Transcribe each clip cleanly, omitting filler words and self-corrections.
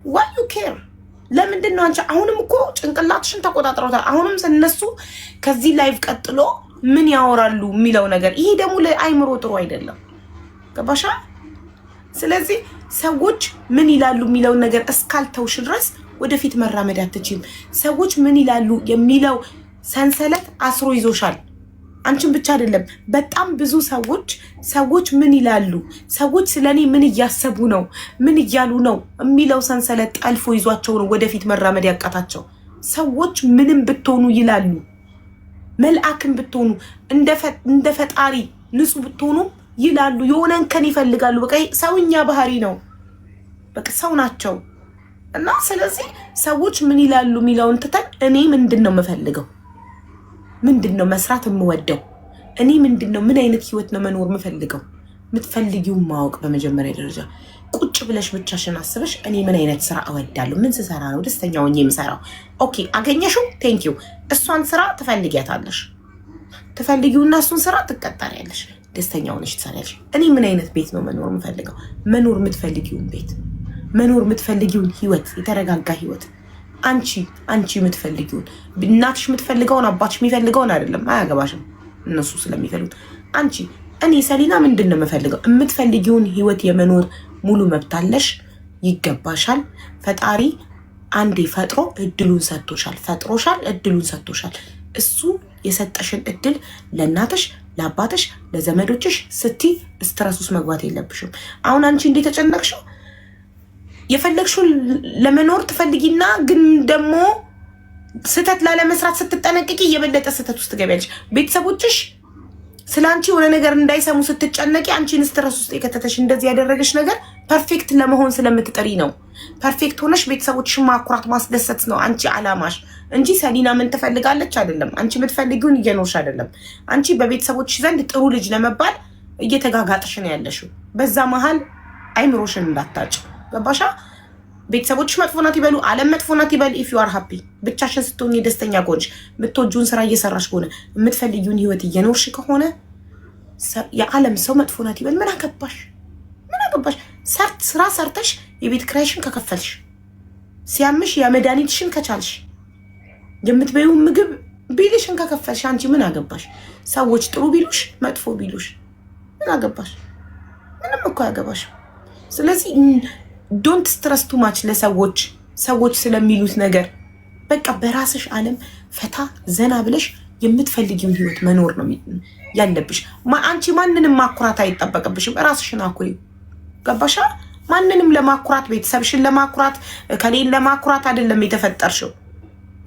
why you care? ለምንድን ነው አንቺ አሁንም እኮ ጭንቅላትሽን ተቆጣጥረውታል። አሁንም እነሱ ከዚህ ላይቭ ቀጥሎ ምን ያወራሉ የሚለው ነገር ይሄ ደግሞ ለአይምሮ ጥሩ አይደለም። ገባሻ? ስለዚህ ሰዎች ምን ይላሉ የሚለው ነገር እስካልተውሽ ድረስ ወደፊት መራመድ አትችይም። ሰዎች ምን ይላሉ የሚለው ሰንሰለት አስሮ ይዞሻል። አንቺን ብቻ አይደለም በጣም ብዙ ሰዎች ምን ይላሉ፣ ሰዎች ስለኔ ምን እያሰቡ ነው፣ ምን እያሉ ነው የሚለው ሰንሰለት ጠልፎ ይዟቸው ነው ወደፊት መራመድ ያቃታቸው። ሰዎች ምንም ብትሆኑ ይላሉ። መልአክን ብትሆኑ እንደ ፈጣሪ ንጹህ ብትሆኑ ይላሉ። የሆነን ከን ይፈልጋሉ። በቃ ሰውኛ ባህሪ ነው። በቃ ሰው ናቸው። እና ስለዚህ ሰዎች ምን ይላሉ የሚለውን ትተን እኔ ምንድነው የምፈልገው? ምንድነው መስራት የምወደው? እኔ ምንድነው ምን አይነት ህይወት ነው መኖር የምፈልገው? የምትፈልጊውን ማወቅ በመጀመሪያ ደረጃ ቁጭ ብለሽ ብቻሽን አስበሽ እኔ ምን አይነት ስራ እወዳለሁ? ምን ስሰራ ነው ደስተኛ ሆኜ የምሰራው? ኦኬ አገኘሽው፣ ቴንክ ዩ። እሷን ስራ ትፈልጊያታለሽ። ትፈልጊውና እሱን ስራ ትቀጠሪያለሽ። ደስተኛ ሆነሽ ትሰሪያለሽ። እኔ ምን አይነት ቤት ነው መኖር የምፈልገው? መኖር የምትፈልጊውን ቤት፣ መኖር የምትፈልጊውን ህይወት፣ የተረጋጋ ህይወት። አንቺ የምትፈልጊውን እናትሽ የምትፈልገውን አባትሽ የሚፈልገውን አይደለም፣ አያገባሽም። እነሱ ስለሚፈልጉት እኔ ሰሊና ምንድነው የምፈልገው? የምትፈልጊውን ህይወት የመኖር ሙሉ መብት አለሽ፣ ይገባሻል። ፈጣሪ አንዴ ፈጥሮ እድሉን ሰጥቶሻል፣ ፈጥሮሻል፣ እድሉን ሰጥቶሻል። እሱ የሰጠሽን እድል ለእናትሽ፣ ለአባትሽ፣ ለዘመዶችሽ ስቲ ስትረስ ውስጥ መግባት የለብሽም። አሁን አንቺ እንዴት ተጨነቅሽው? የፈለግሽውን ለመኖር ትፈልጊና ግን ደግሞ ስህተት ላለመስራት ስትጠነቅቂ የበለጠ ስህተት ውስጥ ትገቢያለሽ። ቤተሰቦችሽ ስለ አንቺ የሆነ ነገር እንዳይሰሙ ስትጨነቂ አንቺን ስትረስ ውስጥ የከተተሽ እንደዚህ ያደረገሽ ነገር ፐርፌክት ለመሆን ስለምትጥሪ ነው። ፐርፌክት ሆነሽ ቤተሰቦችሽን ማኩራት ማስደሰት ነው አንቺ አላማሽ እንጂ ሰሊና ምን ትፈልጋለች አይደለም። አንቺ የምትፈልጊውን እየኖርሽ አይደለም። አንቺ በቤተሰቦችሽ ዘንድ ጥሩ ልጅ ለመባል እየተጋጋጥሽ ነው ያለሽው። በዛ መሀል አይምሮሽን እንዳታጭ። ገባሻ? ቤተሰቦችሽ መጥፎ ናት ይበሉ፣ ዓለም መጥፎ ናት ይበል። ኢፍ ዩ አር ሃፒ ብቻሽን ስትሆኚ ደስተኛ ከሆንሽ፣ የምትወጂውን ስራ እየሰራሽ ከሆነ፣ የምትፈልጊውን ህይወት እየኖርሽ ከሆነ የዓለም ሰው መጥፎ ናት ይበል። ምን አገባሽ? ምን አገባሽ? ስራ ሰርተሽ የቤት ክራይሽን ከከፈልሽ፣ ሲያምሽ የመድኃኒትሽን ከቻልሽ፣ የምትበይው ምግብ ቢልሽን ከከፈልሽ አንቺ ምን አገባሽ? ሰዎች ጥሩ ቢሉሽ መጥፎ ቢሉሽ ምን አገባሽ? ምንም እኮ አያገባሽ። ስለዚህ ዶንት ስትረስ ቱ ማች ሰዎች ስለሚሉት ነገር። በቃ በራስሽ ዓለም ፈታ ዘና ብለሽ የምትፈልጊውን ህይወት መኖር ነው ያለብሽ። አንቺ ማንንም ማኩራት አይጠበቅብሽም። ራስሽን አኩሪ። ገባሻ? ማንንም ለማኩራት፣ ቤተሰብሽን ለማኩራት፣ ከሌን ለማኩራት አይደለም የተፈጠርሽው።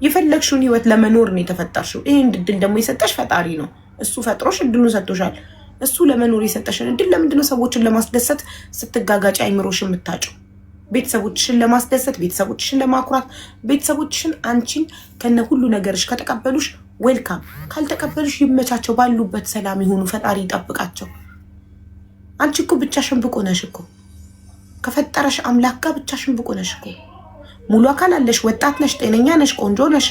የፈለግሽውን ህይወት ለመኖር ነው የተፈጠርሽው። ይሄን እድል ደግሞ የሰጠሽ ፈጣሪ ነው። እሱ ፈጥሮሽ እድሉን ሰጥቶሻል። እሱ ለመኖር የሰጠሽን እድል ለምንድነው ሰዎችን ለማስደሰት ስትጋጋጭ አይምሮሽን የምታጭው? ቤተሰቦችሽን ለማስደሰት፣ ቤተሰቦችሽን ለማኩራት፣ ቤተሰቦችሽን አንቺን ከነ ሁሉ ነገርሽ ከተቀበሉሽ ዌልካም፣ ካልተቀበሉሽ ይመቻቸው፣ ባሉበት ሰላም ይሆኑ፣ ፈጣሪ ይጠብቃቸው። አንቺ እኮ ብቻሽን ብቁ ነሽ እኮ ከፈጠረሽ አምላክ ጋር ብቻሽን ብቁ ነሽ እኮ። ሙሉ አካል አለሽ፣ ወጣት ነሽ፣ ጤነኛ ነሽ፣ ቆንጆ ነሽ።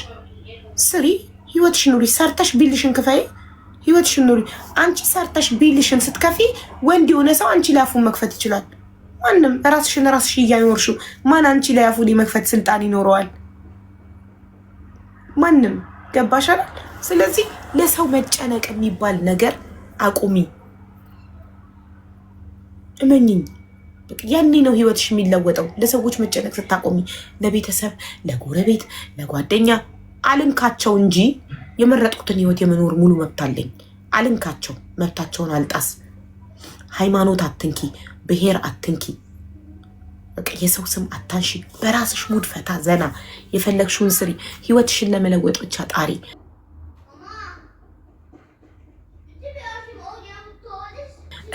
ስሪ፣ ህይወትሽን ኑሪ። ሰርተሽ ቢልሽን ክፈይ፣ ህይወትሽን ኑሪ። አንቺ ሰርተሽ ቢልሽን ስትከፊ ወንድ የሆነ ሰው አንቺ ላይ አፉን መክፈት ይችላል። ማንም ራስሽ እያኖርሽው ማን አንቺ ላይ አፉን የመክፈት ስልጣን ይኖረዋል? ማንም። ገባሽ አይደል? ስለዚህ ለሰው መጨነቅ የሚባል ነገር አቁሚ። እመኝኝ፣ ያኔ ነው ህይወትሽ የሚለወጠው። ለሰዎች መጨነቅ ስታቆሚ፣ ለቤተሰብ፣ ለጎረቤት፣ ለጓደኛ አልንካቸው እንጂ የመረጥኩትን ህይወት የመኖር ሙሉ መብት አለኝ። አልንካቸው፣ መብታቸውን አልጣስ። ሃይማኖት አትንኪ፣ ብሔር አትንኪ፣ በቃ የሰው ስም አታንሺ። በራስሽ ሙድ ፈታ ዘና፣ የፈለግሽውን ስሪ። ህይወትሽን ለመለወጥ ብቻ ጣሪ።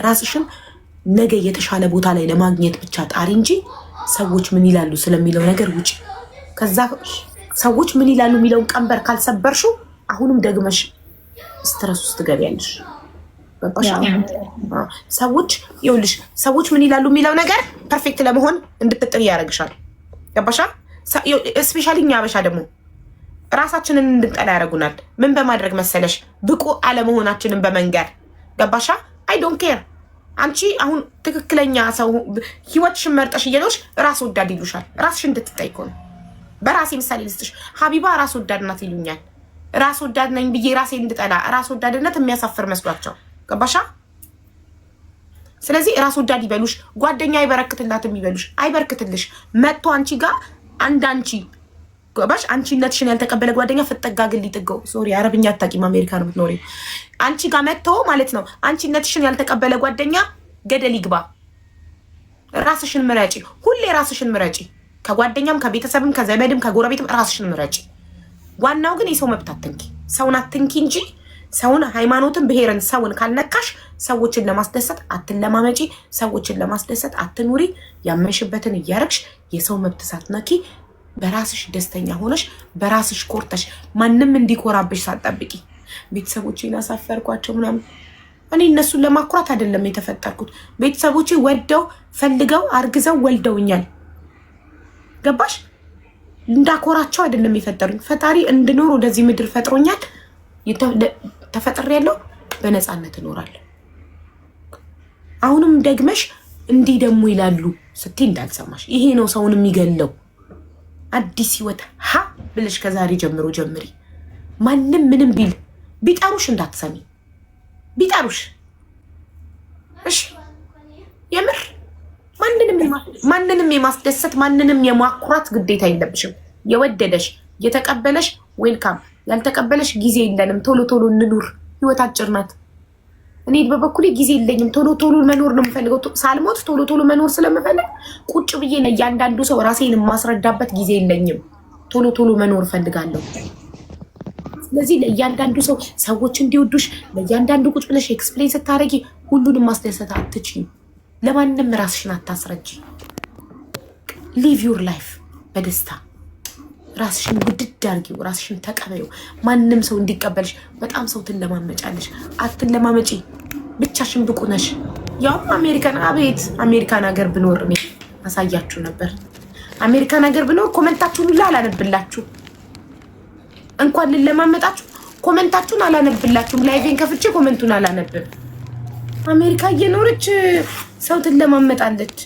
ራስሽን ነገ የተሻለ ቦታ ላይ ለማግኘት ብቻ ጣሪ እንጂ ሰዎች ምን ይላሉ ስለሚለው ነገር ውጪ። ከዛ ሰዎች ምን ይላሉ የሚለውን ቀንበር ካልሰበርሽው አሁንም ደግመሽ ስትረስ ውስጥ ትገቢያለሽ። ሰዎች ይኸውልሽ፣ ሰዎች ምን ይላሉ የሚለው ነገር ፐርፌክት ለመሆን እንድትጥሪ ያደርግሻል። ገባሻ? ስፔሻሊ እኛ አበሻ ደግሞ ራሳችንን እንድንጠላ ያደርጉናል። ምን በማድረግ መሰለሽ? ብቁ አለመሆናችንን በመንገር። ገባሻ? አይ ዶንት ኬር። አንቺ አሁን ትክክለኛ ሰው ህይወትሽን መርጠሽ እየኖርሽ ራስ ወዳድ ይሉሻል። ራስሽ እንድትጠይቁ ነው። በራሴ ምሳሌ ልስጥሽ። ሀቢባ ራስ ወዳድ ናት ይሉኛል። ራስ ወዳድ ነኝ ብዬ ራሴ እንድጠላ ራስ ወዳድነት የሚያሳፍር መስሏቸው ገባሻ? ስለዚህ ራስ ወዳድ ይበሉሽ፣ ጓደኛ አይበረክትላትም ይበሉሽ፣ አይበርክትልሽ። መጥቶ አንቺ ጋር አንቺ ገባሽ? አንቺነትሽን ያልተቀበለ ጓደኛ ፍጠጋ ግል ይጥገው። ሶሪ አረብኛ አታውቂም፣ አሜሪካ ነው የምትኖሪ። አንቺ ጋር መጥቶ ማለት ነው አንቺነትሽን ያልተቀበለ ጓደኛ ገደል ይግባ። ራስሽን ምረጪ፣ ሁሌ ራስሽን ምረጪ። ከጓደኛም ከቤተሰብም ከዘመድም ከጎረቤትም ራስሽን ምረጪ። ዋናው ግን የሰው መብት አትንኪ፣ ሰውን አትንኪ እንጂ ሰውን ሃይማኖትን፣ ብሔርን፣ ሰውን ካልነካሽ ሰዎችን ለማስደሰት አትለማመጪ፣ ሰዎችን ለማስደሰት አትኑሪ። ያመንሽበትን እያረግሽ የሰው መብት ሳትነኪ በራስሽ ደስተኛ ሆነሽ በራስሽ ኮርተሽ ማንም እንዲኮራብሽ ሳትጠብቂ ቤተሰቦቼን አሳፈርኳቸው ምናምን። እኔ እነሱን ለማኩራት አይደለም የተፈጠርኩት። ቤተሰቦቼ ወደው ፈልገው አርግዘው ወልደውኛል። ገባሽ? እንዳኮራቸው አይደለም የፈጠሩኝ። ፈጣሪ እንድኖር ወደዚህ ምድር ፈጥሮኛል። ተፈጥሬያለሁ፣ በነፃነት እኖራለሁ። አሁንም ደግመሽ እንዲህ ደግሞ ይላሉ ስትይ እንዳልሰማሽ። ይሄ ነው ሰውን የሚገለው። አዲስ ህይወት ሀ ብለሽ ከዛሬ ጀምሮ ጀምሪ። ማንም ምንም ቢል ቢጠሩሽ እንዳትሰሚ። ቢጠሩሽ እሺ፣ የምር ማንንም የማስደሰት ማንንም የማኩራት ግዴታ የለብሽም። የወደደሽ የተቀበለሽ ዌልካም፣ ያልተቀበለሽ ጊዜ የለንም። ቶሎ ቶሎ እንኑር፣ ህይወት አጭር ናት። እኔ በበኩሌ ጊዜ የለኝም። ቶሎ ቶሎ መኖር ነው የምፈልገው። ሳልሞት ቶሎ ቶሎ መኖር ስለምፈልግ ቁጭ ብዬ ለእያንዳንዱ ሰው ራሴን የማስረዳበት ጊዜ የለኝም። ቶሎ ቶሎ መኖር እፈልጋለሁ። ስለዚህ ለእያንዳንዱ ሰው ሰዎች እንዲወዱሽ ለእያንዳንዱ ቁጭ ብለሽ ኤክስፕሌን ስታደርጊ ሁሉንም ማስደሰት አትችይም። ለማንም ራስሽን አታስረጂ። ሊቭ ዩር ላይፍ በደስታ ራስሽን ውድድ አድርጊው። ራስሽን ተቀበዩ። ማንም ሰው እንዲቀበልሽ በጣም ሰው ትለማመጫለሽ። አትለማመጪ። ብቻሽን ብቁ ነሽ። ያው አሜሪካን፣ አቤት አሜሪካን ሀገር ብኖር እኔ አሳያችሁ ነበር። አሜሪካን ሀገር ብኖር ኮመንታችሁን ሁሉ አላነብላችሁ። እንኳን ልለማመጣችሁ ኮመንታችሁን አላነብላችሁም። ላይቬን ከፍቼ ኮመንቱን አላነብም። አሜሪካ እየኖረች ሰው ትለማመጣለች።